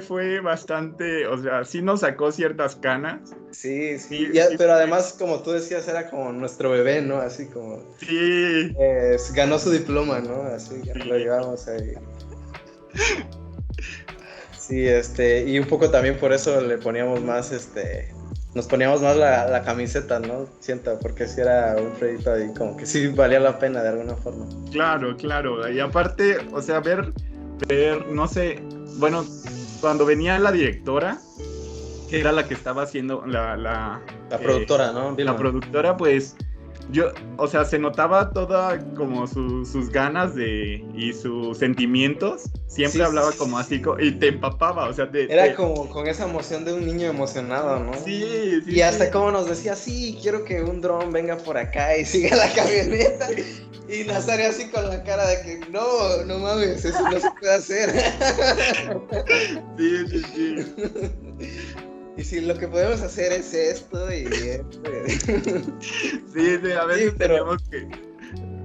Fue bastante, o sea, sí nos sacó ciertas canas. Sí, Sí, pero además, como tú decías, era como nuestro bebé, ¿no? Así como, sí, ganó su diploma, ¿no? Así que lo sí, llevamos ahí. Sí, y un poco también por eso le poníamos más, nos poníamos más la camiseta, ¿no? Siento, porque sí era un proyecto ahí como que sí valía la pena de alguna forma. claro, claro. Y aparte, o sea, ver, no sé, bueno, cuando venía la directora, que era la que estaba haciendo La productora, ¿no? la Vilma. productora, pues yo, o sea, se notaba toda como sus ganas y sus sentimientos. Siempre Sí, sí, hablaba sí, como sí. así y te empapaba, o sea, Era como con esa emoción de un niño emocionado, ¿no? sí, Y sí, hasta sí. como nos decía, sí, quiero que un dron venga por acá y siga la camioneta. Y Nazario así con la cara de que no mames, eso no se puede hacer. Sí, sí, sí. Y si lo que podemos hacer es esto y esto. Sí, sí, a Sí, veces teníamos que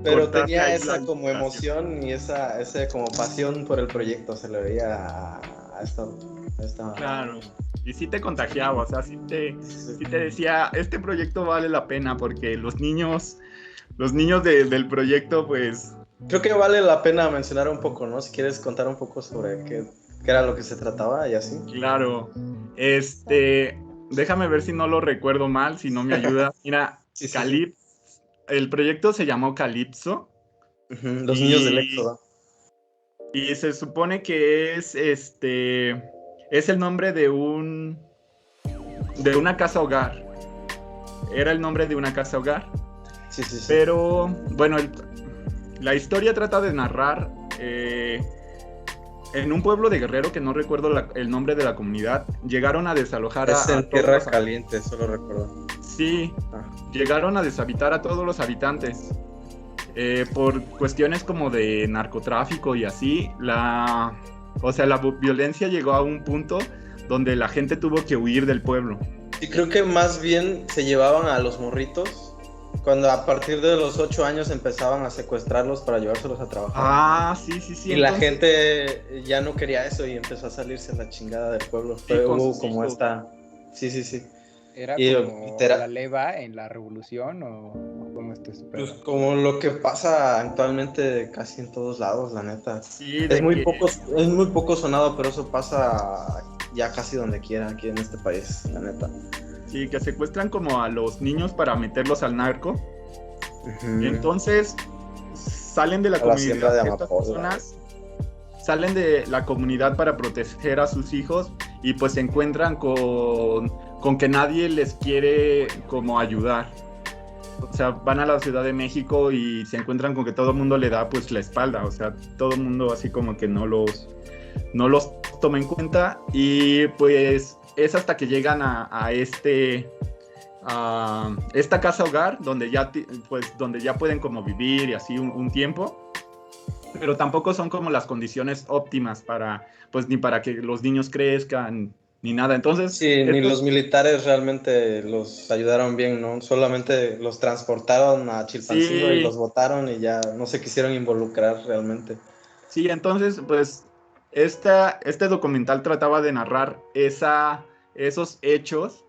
pero cortarle tenía ahí la esa como ilustración. emoción y esa como pasión por el proyecto, se le veía a esta. Claro. Y sí te contagiaba, o sea, sí te decía, este proyecto vale la pena porque los niños del proyecto, pues, Creo que vale la pena mencionar un poco, ¿no? Si quieres contar un poco sobre qué era lo que se trataba y así. claro, déjame ver si no lo recuerdo mal, si no me ayuda. Mira, Sí, sí, sí. El proyecto se llamó Calypso Ujú, los niños del y, Éxodo. y se supone que es el nombre de una casa hogar. Era el nombre de una casa hogar. Sí, sí, sí. Pero, bueno, la historia trata de narrar en un pueblo de Guerrero, que no recuerdo el nombre de la comunidad, llegaron a desalojar Es a en todos Tierra los... Caliente, eso lo recuerdo. Sí, Ah. llegaron a deshabitar a todos los habitantes. Por cuestiones como de narcotráfico y así, o sea, la violencia llegó a un punto donde la gente tuvo que huir del pueblo. Y creo que más bien se llevaban a los morritos cuando a partir de los 8 años empezaban a secuestrarlos para llevárselos a trabajar. Ah, sí, sí, sí, Y la entonces, gente ya no quería eso y empezó a salirse la chingada del pueblo. sí, con Hubo sus como hijos. esta. Sí, sí, sí. ¿Era Y como la leva en la revolución o cómo está ese pues pedo? como lo que pasa actualmente casi en todos lados, la neta. Sí, de que Es muy poco sonado, pero eso pasa ya casi donde quiera aquí en este país, la neta. sí, que secuestran como a los niños para meterlos al narco. Ujú. Entonces salen de la A la hacienda comunidad, de estas Amapola. personas salen de la comunidad para proteger a sus hijos y pues se encuentran con que nadie les quiere como ayudar. O sea, van a la Ciudad de México y se encuentran con que todo el mundo le da pues la espalda, o sea, todo el mundo así como que no los toma en cuenta y pues es hasta que llegan a esta casa hogar donde donde ya pueden como vivir y así un tiempo, pero tampoco son como las condiciones óptimas pues ni para que los niños crezcan ni nada. Entonces, Sí, ni los militares realmente los ayudaron bien, ¿no? Solamente los transportaron a Chilpancingo y sí, los botaron y ya no se quisieron involucrar realmente. sí, entonces, pues, este documental trataba de narrar esos hechos,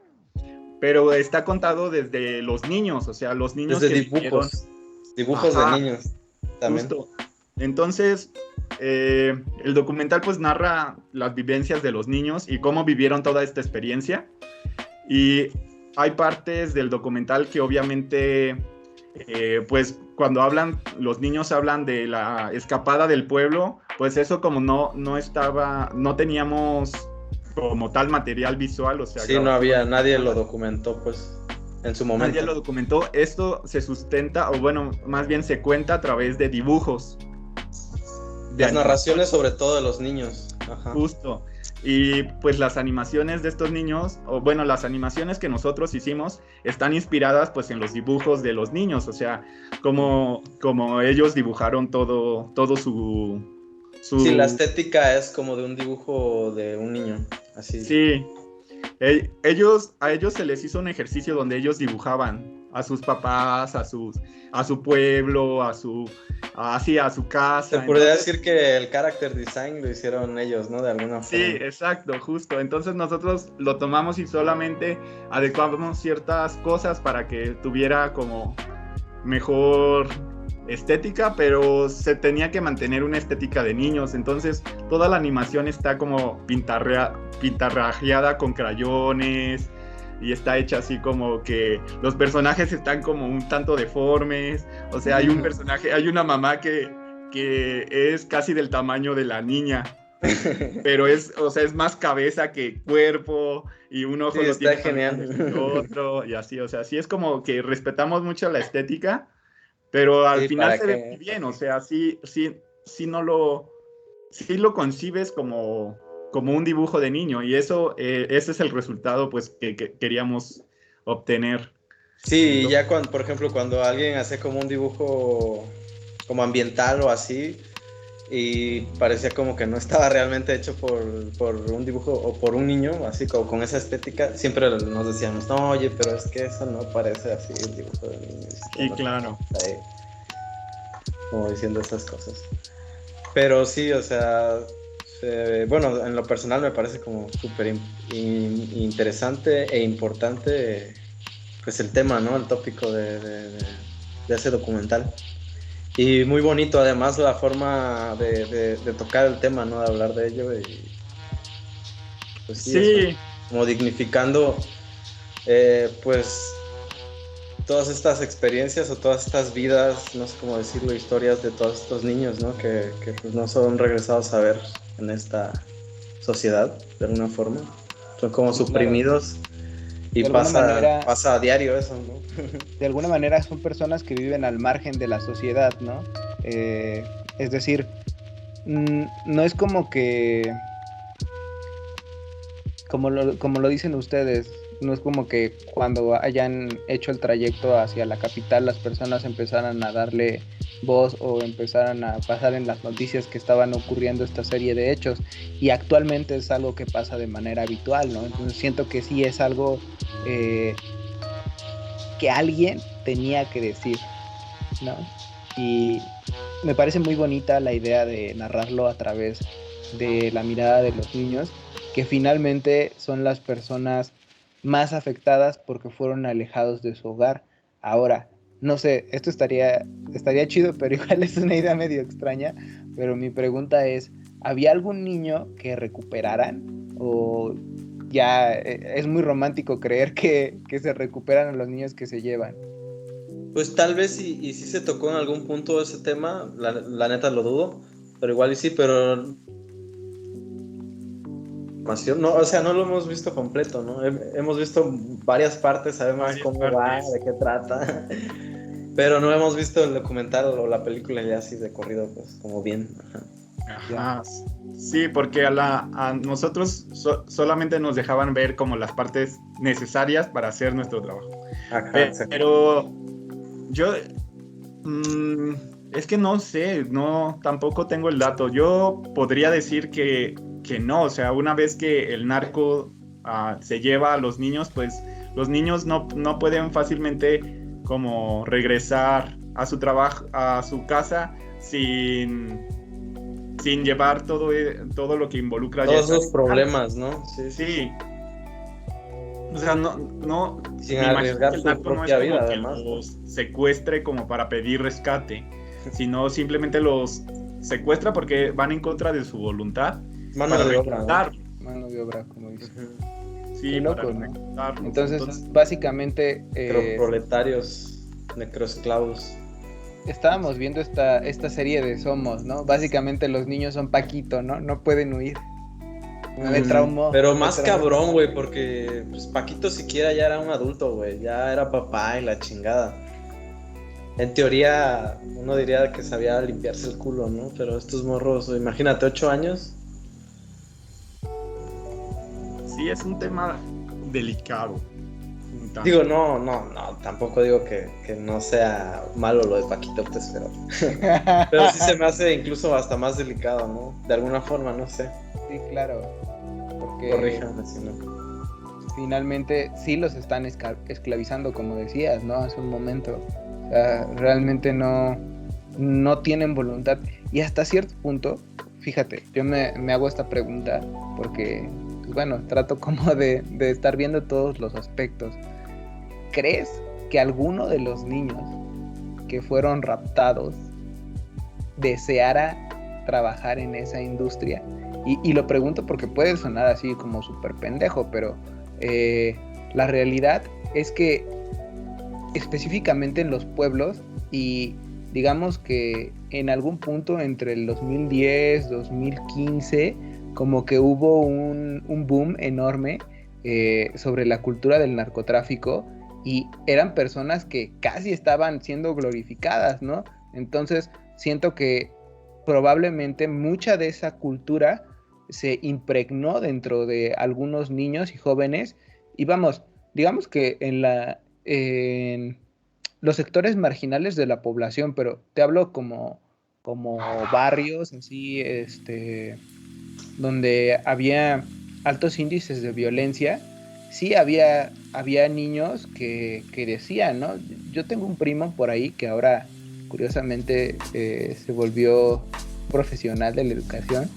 pero está contado desde los niños, o sea, los niños Desde que vivieron, dibujos de ajá, niños también. justo. Entonces, el documental pues narra las vivencias de los niños y cómo vivieron toda esta experiencia. Y hay partes del documental que obviamente, pues cuando los niños hablan de la escapada del pueblo, pues eso como no teníamos como tal material visual, o sea, Sí, no había, grabaciones ni nadie lo nada. documentó, pues, en su Nadie momento. lo documentó. Esto se sustenta, o bueno, más bien se cuenta a través de dibujos, de Las narraciones animaciones, sobre todo de los niños. Ajá. justo. Y pues las animaciones de estos niños, o bueno, las animaciones que nosotros hicimos están inspiradas pues en los dibujos de los niños, o sea, como ellos dibujaron todo Sí, la su, estética es como de un dibujo de un niño, así. sí, a ellos se les hizo un ejercicio donde ellos dibujaban a sus papás, a su pueblo, a su casa. Se podría decir que el character design lo hicieron ellos, ¿no? De alguna forma. Sí, exacto, justo. Entonces nosotros lo tomamos y solamente adecuamos ciertas cosas para que tuviera como mejor estética, pero se tenía que mantener una estética de niños. Entonces toda la animación está como pintarrajeada con crayones y está hecha así como que los personajes están como un tanto deformes. O sea, hay un personaje, hay una mamá que es casi del tamaño de la niña, pero es más cabeza que cuerpo, y un ojo sí, lo está tiene genial. otro, y así, o sea, sí es como que respetamos mucho la estética, pero al Sí, final se ve muy bien, o sea, sí lo concibes como un dibujo de niño, y ese es el resultado pues que queríamos obtener. Sí, ya por ejemplo, cuando alguien hace como un dibujo como ambiental o así, y parecía como que no estaba realmente hecho por un dibujo o por un niño, así como con esa estética, siempre nos decíamos, no, oye, pero es que eso no parece así el dibujo de niño. Sí, claro. Como diciendo esas cosas. Pero sí, o sea, bueno, en lo personal me parece como súper interesante e importante pues el tema, ¿no? El tópico de ese documental. Y muy bonito además la forma de tocar el tema, ¿no? De hablar de ello y pues sí, sí. Como dignificando pues todas estas experiencias o todas estas vidas, no sé cómo decirlo, historias de todos estos niños, ¿no? Que pues no son regresados a ver en esta sociedad de alguna forma, son como suprimidos. Claro. Y pasa a diario eso, ¿no? De alguna manera son personas que viven al margen de la sociedad, ¿no? Es decir, no es como que, como lo dicen ustedes, no es como que cuando hayan hecho el trayecto hacia la capital las personas empezaran a darle voz o empezaran a pasar en las noticias que estaban ocurriendo esta serie de hechos, y actualmente es algo que pasa de manera habitual, ¿no? Entonces siento que sí es algo que alguien tenía que decir, ¿no? Y me parece muy bonita la idea de narrarlo a través de la mirada de los niños, que finalmente son las personas más afectadas porque fueron alejados de su hogar. Ahora, no sé, esto estaría chido, pero igual es una idea medio extraña, pero mi pregunta es, ¿había algún niño que recuperaran? ¿O ya es muy romántico creer que se recuperan a los niños que se llevan? Pues tal vez y sí se tocó en algún punto ese tema, la neta lo dudo, pero igual y sí, pero no, o sea, no lo hemos visto completo, ¿no? Hemos visto varias partes, sabemos cómo va, de qué trata, pero no hemos visto el documental o la película ya así de corrido, pues como bien. Ajá. Sí, porque a nosotros solamente nos dejaban ver como las partes necesarias para hacer nuestro trabajo. Ajá, pero yo es que no sé, tampoco tengo el dato. Yo podría decir que no, o sea, una vez que el narco se lleva a los niños, pues los niños no pueden fácilmente como regresar a su trabajo, a su casa sin llevar todo lo que involucra todos esos problemas, ¿no? Sí. O sea, no sin arriesgar su propia vida, además, que los secuestre como para pedir rescate, sino simplemente los secuestra porque van en contra de su voluntad. Mano de obra, como dicen. Sí, loco, para ¿no? Entonces, básicamente proletarios, necroesclavos. Estábamos viendo esta serie de Somos, ¿no? Básicamente los niños son Paquito, ¿no? No pueden huir. Me traumó. Pero más cabrón, güey, porque pues, Paquito siquiera ya era un adulto, güey. Ya era papá y la chingada. En teoría, uno diría que sabía limpiarse el culo, ¿no? Pero estos morros, imagínate, 8 años. Sí, es un tema delicado. Digo, no, tampoco digo que no sea malo lo de Paquito, pues, pero sí se me hace incluso hasta más delicado, ¿no? De alguna forma, no sé. Sí, claro. Porque corríjame si no. finalmente sí los están esclavizando, como decías, ¿no? Hace un momento. O sea, realmente no tienen voluntad. Y hasta cierto punto, fíjate, yo me hago esta pregunta porque, pues bueno, trato como de estar viendo todos los aspectos. ¿Crees que alguno de los niños que fueron raptados deseara trabajar en esa industria? Y lo pregunto porque puede sonar así como súper pendejo, pero la realidad es que específicamente en los pueblos, y digamos que en algún punto entre el 2010, 2015, como que hubo un boom enorme sobre la cultura del narcotráfico, y eran personas que casi estaban siendo glorificadas, ¿no? Entonces siento que probablemente mucha de esa cultura se impregnó dentro de algunos niños y jóvenes, y vamos, digamos que en los sectores marginales de la población, pero te hablo como barrios así, donde había altos índices de violencia. Sí había niños que decían, ¿no? Yo tengo un primo por ahí que ahora curiosamente se volvió profesional de la educación,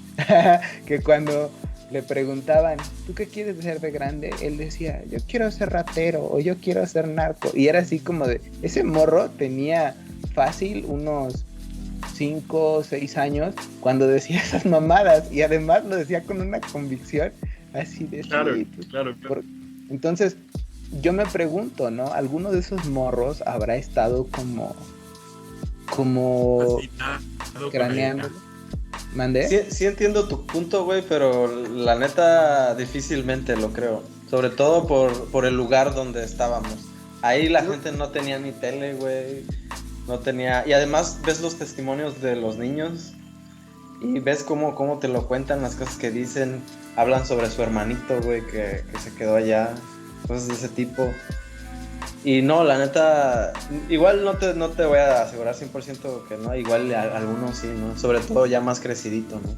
que cuando le preguntaban, ¿tú qué quieres ser de grande? Él decía, yo quiero ser ratero o yo quiero ser narco. Y era así como de, ese morro tenía fácil unos 5 o 6 años cuando decía esas mamadas, y además lo decía con una convicción así de claro, sí, pues, claro. Entonces yo me pregunto, ¿no? ¿Alguno de esos morros habrá estado como craneando? ¿Mandé? Sí entiendo tu punto, güey, pero la neta difícilmente lo creo. Sobre todo por el lugar donde estábamos. Ahí la gente no tenía ni tele, güey. No tenía... Y además ves los testimonios de los niños y ves cómo te lo cuentan, las cosas que dicen. Hablan sobre su hermanito, güey, que se quedó allá. Cosas de ese tipo. Y no, la neta, igual no te voy a asegurar 100% que no, igual algunos sí, ¿no? Sobre todo ya más crecidito, ¿no?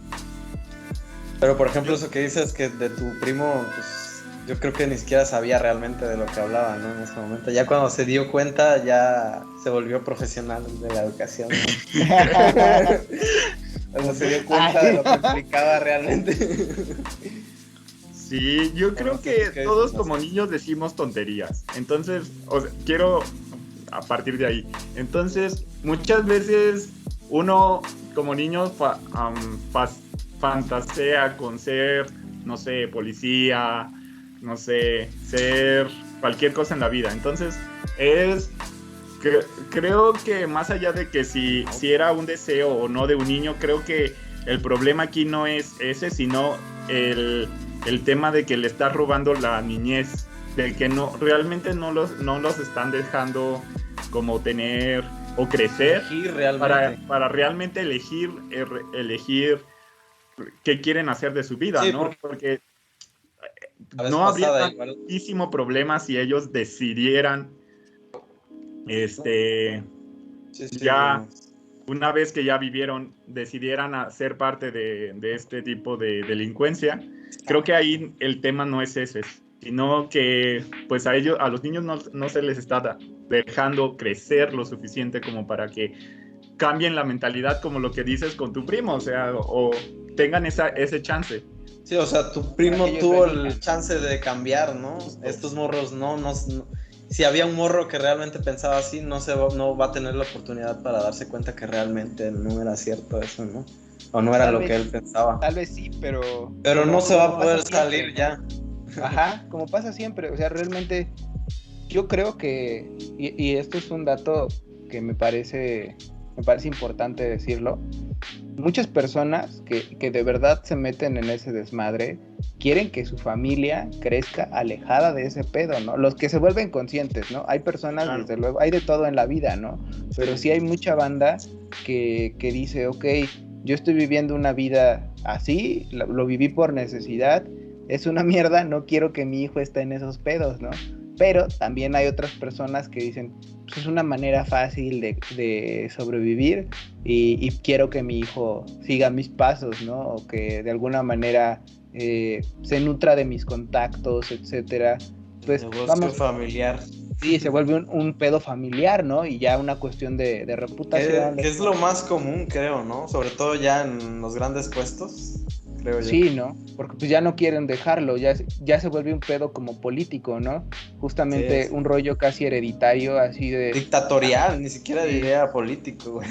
Pero por ejemplo, eso que dices que de tu primo, pues yo creo que ni siquiera sabía realmente de lo que hablaba, ¿no? En ese momento. Ya cuando se dio cuenta, ya se volvió profesional de la educación, ¿no? Cuando se dio cuenta de lo que implicaba realmente. Sí, yo creo que todos como niños decimos tonterías. Entonces, quiero a partir de ahí. Entonces, muchas veces uno como niño fantasea con ser, no sé, policía, no sé, ser cualquier cosa en la vida. Entonces, creo que más allá de que si era un deseo o no de un niño, creo que el problema aquí no es ese, sino el tema de que le estás robando la niñez, del que realmente no los están dejando como tener o crecer para realmente elegir qué quieren hacer de su vida, sí, ¿no? Porque no habría tantísimo problema si ellos decidieran ya una vez que ya vivieron, decidieran ser parte de este tipo de delincuencia. Creo que ahí el tema no es ese, sino que pues a los niños no se les está dejando crecer lo suficiente como para que cambien la mentalidad, como lo que dices con tu primo, o sea, o tengan ese chance. Sí, o sea, tu primo tuvo el chance de cambiar, ¿no? Estos morros no. Si había un morro que realmente pensaba así, no va a tener la oportunidad para darse cuenta que realmente no era cierto eso, ¿no? O no era lo que él pensaba. Tal vez sí, pero no se va a poder salir ya. Ajá, como pasa siempre. O sea, realmente yo creo que, y esto es un dato que me parece importante decirlo, muchas personas que de verdad se meten en ese desmadre quieren que su familia crezca alejada de ese pedo, ¿no? Los que se vuelven conscientes, ¿no? Hay personas, claro, desde luego, hay de todo en la vida, ¿no? Pero sí hay mucha banda que dice, ok, yo estoy viviendo una vida así, lo viví por necesidad, es una mierda, no quiero que mi hijo esté en esos pedos, ¿no? Pero también hay otras personas que dicen, pues es una manera fácil de sobrevivir y quiero que mi hijo siga mis pasos, ¿no? O que de alguna manera se nutra de mis contactos, etcétera. Pues negocio familiar. Sí, se vuelve un pedo familiar, ¿no? Y ya una cuestión de reputación. Que es lo más común, creo, ¿no? Sobre todo ya en los grandes puestos, creo yo. Sí, ¿no? Porque pues ya no quieren dejarlo, ya se vuelve un pedo como político, ¿no? Justamente Sí, un rollo casi hereditario, así de... dictatorial, ni siquiera Sí. diría político, güey.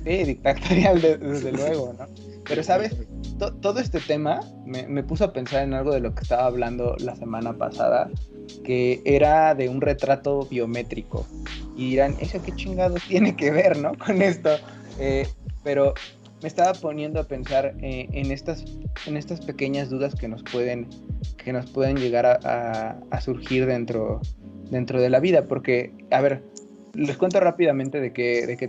Sí, dictatorial, desde luego, ¿no? Pero, ¿sabes? Todo este tema me puso a pensar en algo de lo que estaba hablando la semana pasada, que era de un retrato biométrico. Y dirán, ¿eso qué chingados tiene que ver, no? Con esto. Pero me estaba poniendo a pensar en estas pequeñas dudas que nos pueden llegar a surgir dentro de la vida. Porque, a ver, les cuento rápidamente de qué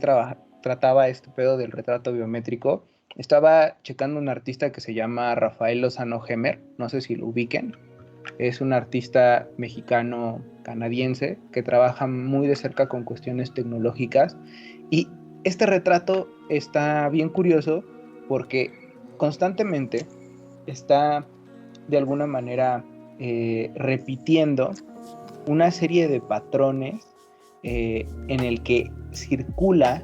trataba este pedo del retrato biométrico. Estaba checando un artista que se llama Rafael Lozano Gemer, no sé si lo ubiquen. Es un artista mexicano-canadiense que trabaja muy de cerca con cuestiones tecnológicas. Y este retrato está bien curioso porque constantemente está de alguna manera repitiendo una serie de patrones en el que circula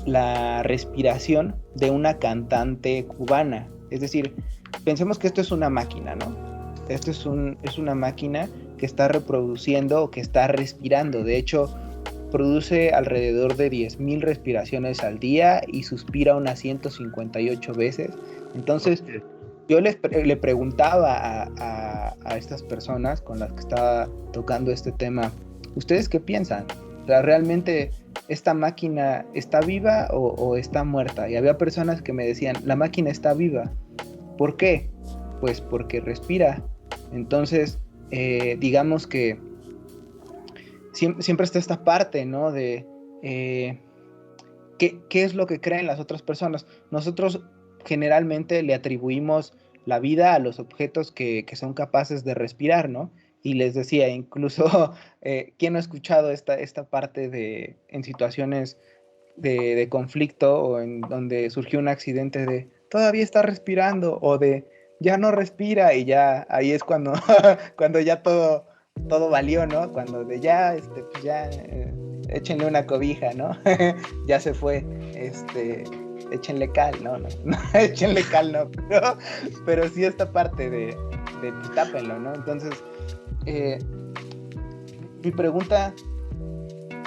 la respiración de una cantante cubana. Es decir, pensemos que esto es una máquina, ¿no? Esto es una máquina que está reproduciendo o que está respirando. De hecho, produce alrededor de 10,000 respiraciones al día y suspira unas 158 veces. Entonces, yo le preguntaba a estas personas con las que estaba tocando este tema, ¿ustedes qué piensan? O sea, ¿realmente esta máquina está viva o está muerta? Y había personas que me decían, la máquina está viva. ¿Por qué? Pues porque respira. Entonces, digamos que siempre está esta parte, ¿no? De ¿qué es lo que creen las otras personas? Nosotros generalmente le atribuimos la vida a los objetos que son capaces de respirar, ¿no? Y les decía, incluso, ¿quién no ha escuchado esta parte en situaciones de conflicto o en donde surgió un accidente de todavía está respirando o de ya no respira y ya ahí es cuando, cuando ya todo valió, ¿no? Cuando de ya, pues ya, échenle una cobija, ¿no? Ya se fue, échenle cal, no, échenle cal, no, pero sí esta parte de pues, tápenlo, ¿no? Entonces, mi pregunta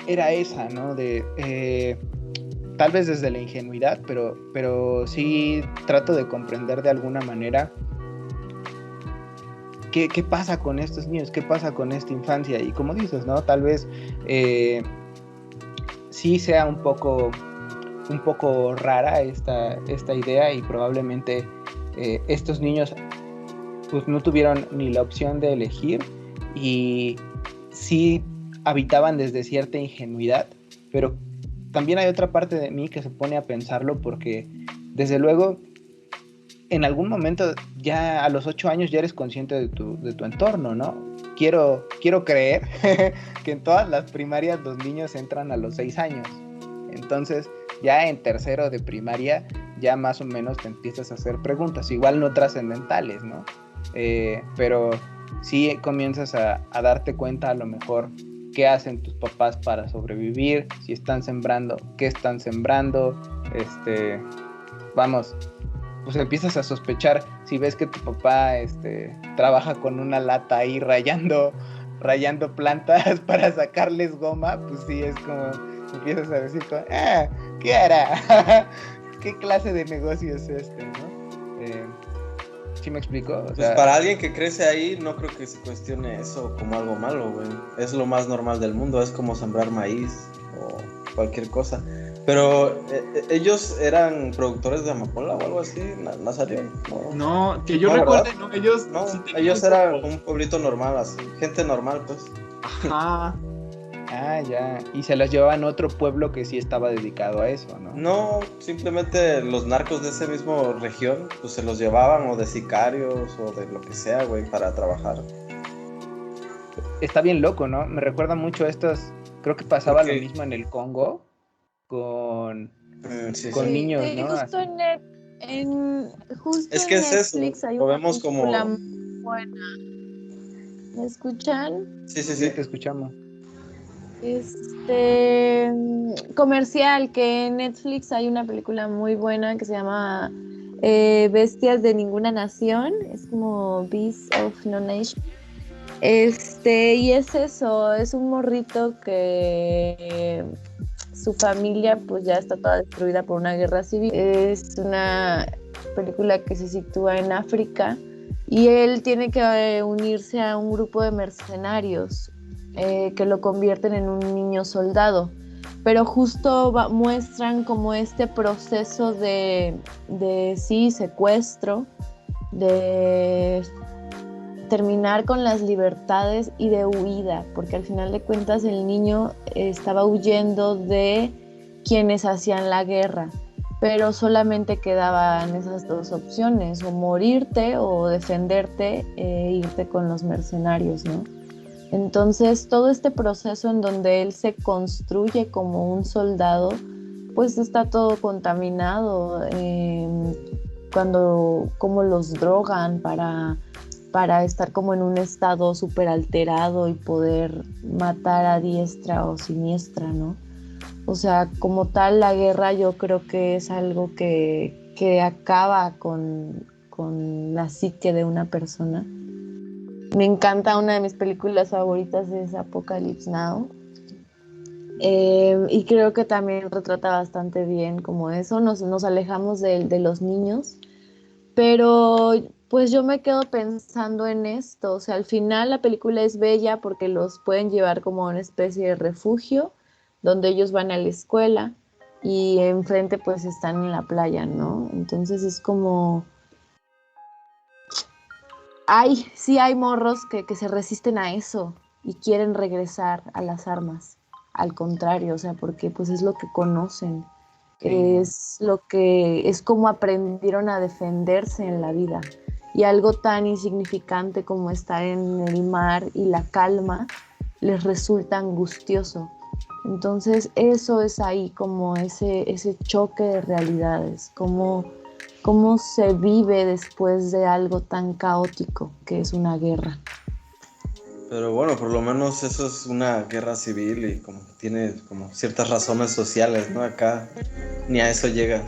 era esa, ¿no? Tal vez desde la ingenuidad, pero sí trato de comprender de alguna manera qué pasa con estos niños, qué pasa con esta infancia. Y como dices, ¿no? Tal vez sí sea un poco rara esta idea y probablemente estos niños pues no tuvieron ni la opción de elegir y sí habitaban desde cierta ingenuidad, pero también hay otra parte de mí que se pone a pensarlo porque desde luego en algún momento ya a los 8 años ya eres consciente de tu entorno, ¿no? Quiero creer que en todas las primarias los niños entran a los 6 años. Entonces ya en tercero de primaria ya más o menos te empiezas a hacer preguntas, igual no trascendentales, ¿no? Pero sí comienzas a darte cuenta a lo mejor qué hacen tus papás para sobrevivir, si están sembrando, qué están sembrando, vamos, pues empiezas a sospechar si ves que tu papá trabaja con una lata ahí rayando plantas para sacarles goma, pues sí es como empiezas a decir como, ¿qué hará? ¿Qué clase de negocio es no? ¿Sí me explico? O sea, pues para alguien que crece ahí, no creo que se cuestione eso como algo malo, güey. Es lo más normal del mundo, es como sembrar maíz o cualquier cosa. Pero, ¿ellos eran productores de amapola o algo así, Nazario? No, que yo recuerde, no, ellos... No, sí ellos eran un pueblito normal, así, gente normal, pues. Ajá. Ya. Y se las llevaban a otro pueblo que sí estaba dedicado a eso, ¿no? No, simplemente los narcos de esa misma región, pues se los llevaban o de sicarios o de lo que sea, güey, para trabajar. Está bien loco, ¿no? Me recuerda mucho a estos, creo que pasaba Porque... lo mismo en el Congo con sí, niños, sí, ¿no? justo Así. Justo Es en que es eso, Netflix hay lo una vemos película como... muy buena. ¿Me escuchan? Sí, sí, Sí, sí. te escuchamos. Comercial, que en Netflix hay una película muy buena que se llama Bestias de Ninguna Nación. Es como Beasts of No Nation. Y es eso, es un morrito que su familia pues ya está toda destruida por una guerra civil. Es una película que se sitúa en África y él tiene que unirse a un grupo de mercenarios que lo convierten en un niño soldado. Pero justo muestran como este proceso de sí, secuestro, de terminar con las libertades y de huida, porque al final de cuentas el niño estaba huyendo de quienes hacían la guerra, pero solamente quedaban esas dos opciones, o morirte o defenderte e irte con los mercenarios, ¿no? Entonces todo este proceso en donde él se construye como un soldado, pues está todo contaminado, cuando como los drogan para estar como en un estado súper alterado y poder matar a diestra o siniestra, ¿no? O sea, como tal, la guerra yo creo que es algo que acaba con la psique de una persona. Me encanta, una de mis películas favoritas es Apocalypse Now. Y creo que también retrata bastante bien como eso, nos alejamos de los niños, pero pues yo me quedo pensando en esto, o sea, al final la película es bella porque los pueden llevar como a una especie de refugio donde ellos van a la escuela y enfrente pues están en la playa, ¿no? Entonces es como, sí hay morros que se resisten a eso y quieren regresar a las armas, al contrario, o sea, porque pues es lo que conocen. Es lo que es como aprendieron a defenderse en la vida. Y algo tan insignificante como estar en el mar y la calma les resulta angustioso. Entonces eso es ahí como ese choque de realidades, cómo se vive después de algo tan caótico que es una guerra. Pero bueno, por lo menos eso es una guerra civil y como tiene como ciertas razones sociales, ¿no? Acá ni a eso llega.